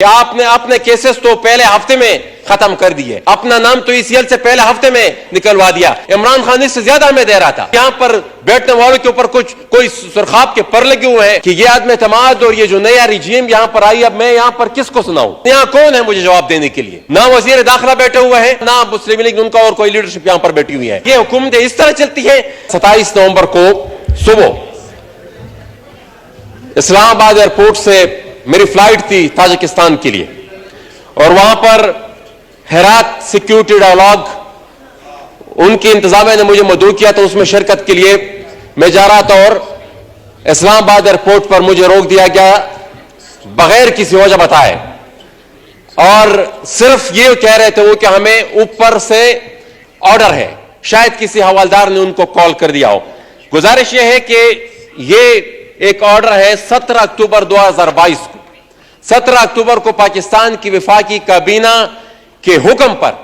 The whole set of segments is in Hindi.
आपने अपने केसेस तो पहले हफ्ते में खत्म कर दिए, अपना नाम तो ईसीएल से पहले हफ्ते में निकलवा दिया। इमरान खान इससे ज्यादा हमें दे रहा था। यहाँ पर बैठने वालों के ऊपर कुछ कोई सुरखाब के पर लगे हुए हैं कि ये आदम एतमाद और ये जो नया रिजीम यहाँ पर आई, अब मैं यहाँ पर किसको सुनाऊं? यहाँ कौन है मुझे जवाब देने के लिए? ना वजीर दाखिला बैठे हुए हैं, ना मुस्लिम लीग उनका और कोई लीडरशिप यहाँ पर बैठी हुई है। ये हुकूमत इस तरह चलती है। 27 नवंबर को सुबह इस्लामाबाद एयरपोर्ट से मेरी फ्लाइट थी ताजिकिस्तान के लिए, और वहां पर हेरात सिक्योरिटी डायलॉग उनकी इंतजामिया ने मुझे मदऊ किया, तो उसमें शिरकत के लिए मैं जा रहा था और इस्लामाबाद एयरपोर्ट पर मुझे रोक दिया गया बगैर किसी वजह बताए, और सिर्फ ये कह रहे थे वो कि हमें ऊपर से ऑर्डर है। शायद किसी हवालदार ने उनको कॉल कर दिया हो। गुजारिश यह है कि ये एक ऑर्डर है 17 अक्टूबर 2022 को। 17 अक्टूबर को पाकिस्तान की वफाकी काबीना के हुक्म पर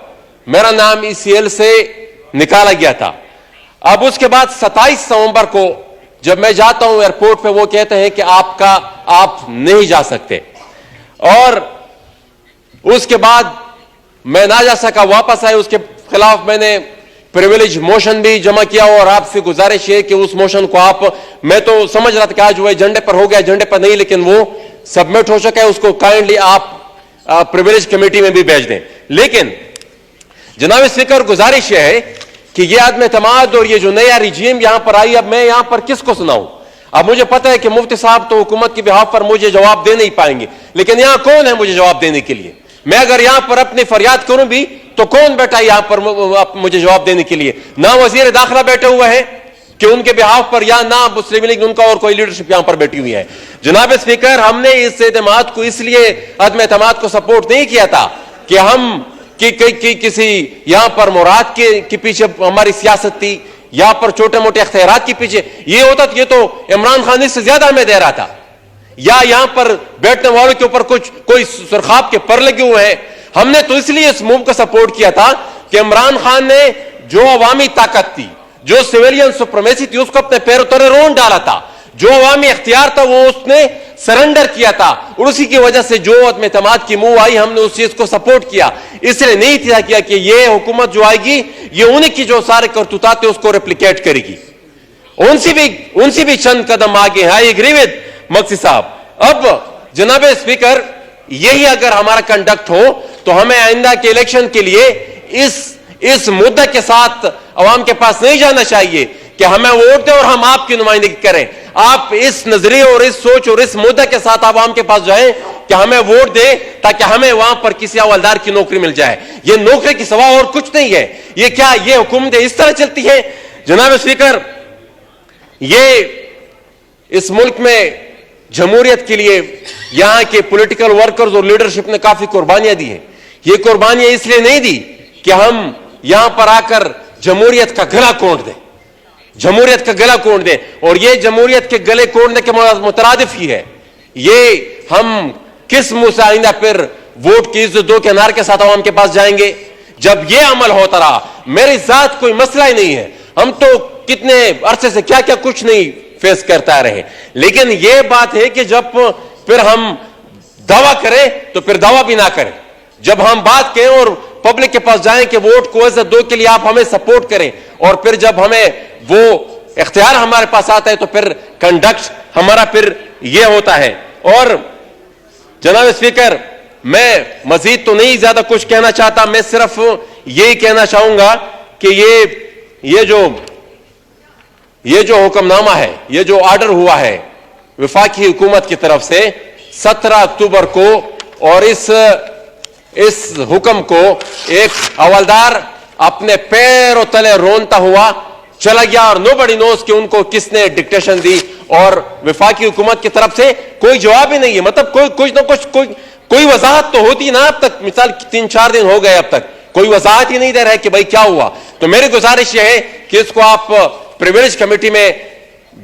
मेरा नाम ईसीएल से निकाला गया था। अब उसके बाद 27 नवंबर को जब मैं जाता हूं एयरपोर्ट पे, वो कहते हैं कि आप नहीं जा सकते, और उसके बाद मैं ना जा सका, वापस आए। उसके खिलाफ मैंने प्रिविलेज मोशन भी जमा किया, और आपसे गुजारिश है कि उस मोशन को आप, मैं तो समझ रहा था कि आज वो एजेंडे पर हो गया, एजेंडे पर नहीं, लेकिन वो सबमिट हो चुका है, उसको काइंडली आप प्रिविलेज कमेटी में भी भेज दें। लेकिन जनाब स्पीकर, गुजारिश यह है कि ये आदम एतमाद और ये जो नया रिजीम यहां पर आई, अब मैं यहां पर किसको सुनाऊं? अब मुझे पता है कि मुफ्ती साहब तो हुकूमत के बिहाफ पर मुझे जवाब दे नहीं पाएंगे, लेकिन यहां कौन है मुझे जवाब देने के लिए? मैं अगर यहां पर अपनी फरियाद करूं भी तो कौन बैठा यहां पर मुझे जवाब देने के लिए? ना वजीर दाखिला बैठे हुए हैं कि उनके बिहाफ पर, या ना मुस्लिम लीग उनका और कोई लीडरशिप यहां पर बैठी हुई है। जनाब स्पीकर, हमने इस एतमाद को इसलिए अदम एतमाद को सपोर्ट नहीं किया था कि हम किसी यहां पर मुराद के पीछे हमारी सियासत थी, यहां पर छोटे मोटे इख्तियारात के पीछे ये होता, ये तो इमरान खान इससे ज्यादा हमें दे रहा था, या यहां पर बैठने वालों के ऊपर कुछ कोई सुरखाब के पर लगे हुए हैं। हमने तो इसलिए इस मूव को सपोर्ट किया था कि इमरान खान ने जो अवामी ताकत थी, जो सिविलियन सुप्रीमेसी थी, उसको अपने पैरों तले रोन डाला था। जो अवामी इख्तियार था वो उसने सरेंडर किया था, और उसी की वजह से जो अदम एतमाद की मूव आई, हमने उस चीज को सपोर्ट किया। इसलिए नहीं किया कि ये हुकूमत जो आएगी ये उन्हीं की जो सारे करतूतात थे उसको रेप्लिकेट करेगी। उनसे भी चंद कदम आगे है। आई एग्री विद मक्सी साहब। अब जनाब स्पीकर, यही अगर हमारा कंडक्ट हो तो हमें आइंदा के इलेक्शन के लिए इस मुद्दे के साथ अवाम के पास नहीं जाना चाहिए कि हमें वोट दें और हम आपकी नुमाइंदगी करें। आप इस नजरिए और इस सोच और इस मुद्दे के साथ अवाम के पास जाएं कि हमें वोट दें ताकि हमें वहां पर किसी हवलदार की नौकरी मिल जाए। ये नौकरी की सवा और कुछ नहीं है। ये क्या ये हुकूमत इस तरह चलती है? जनाब स्पीकर, ये इस मुल्क में जमहूरियत के लिए यहां के पॉलिटिकल वर्कर्स और लीडरशिप ने काफी कुर्बानियां दी हैं। ये कुर्बानियां इसलिए नहीं दी कि हम यहां पर आकर जमहूरियत का गला कोंट दें, जमहूरियत का गला कोंट दें, और ये जमहूरियत के गले कोंटने के मुतरादिफ ही है। ये हम किस मुंह से आइंदा फिर वोट की इज्जत दो के नारे के साथ आवाम के पास जाएंगे? जब ये अमल होता रहा, मेरी जात कोई मसला ही नहीं है, हम तो कितने अरसे से क्या क्या कुछ नहीं फेस करता रहे, लेकिन यह बात है कि जब फिर हम दावा करें तो फिर दावा भी ना करें। जब हम बात करें और पब्लिक के पास जाएं कि वोट को इज्जत दो के लिए आप हमें सपोर्ट करें, और फिर जब हमें वो इख्तियार हमारे पास आता है तो फिर कंडक्ट हमारा फिर यह होता है। और जनाब स्पीकर, मैं मजीद तो नहीं ज्यादा कुछ कहना चाहता, मैं सिर्फ यही कहना चाहूंगा कि ये जो हुक्मनामा है, ये जो ऑर्डर हुआ है वफाकी हुकूमत की तरफ से 17 अक्टूबर को, और इस हुक्म को एक हवलदार अपने पैरों तले रोनता हुआ चला गया, और नोबडी नोस कि उनको किसने डिक्टेशन दी, और वफाकी हुकूमत की तरफ से कोई जवाब ही नहीं है। मतलब कुछ ना कुछ कोई वजाहत तो होती ना। अब तक मिसाल 3-4 दिन हो गए, अब तक कोई वजाहत ही नहीं दे रहा है कि भाई क्या हुआ। तो मेरी गुजारिश यह है कि इसको आप प्रिविलेज कमेटी में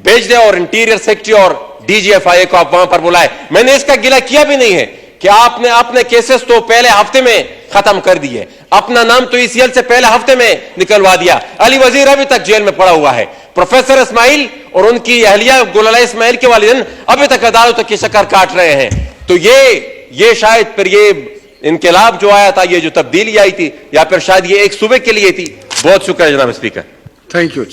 भेज दें, और इंटीरियर सेक्रेटरी और डीजीएफआई को आप वहां पर बुलाए। मैंने इसका गिला किया भी नहीं है कि आपने अपने केसेस तो पहले हफ्ते में खत्म कर दिए, अपना नाम तो ईसीएल से पहले हफ्ते में निकलवा दिया। अली वजीर अभी तक जेल में पड़ा हुआ है, प्रोफेसर इस्माइल और उनकी अहलिया गुलाला इस्माइल के वालिदैन अभी तक अदालतों की शक्कर काट रहे हैं। तो ये शायद फिर ये इनकलाब जो आया था, ये जो तब्दीली आई थी, या फिर शायद ये एक सूबे के लिए थी। बहुत शुक्रिया जनाब स्पीकर। Thank you.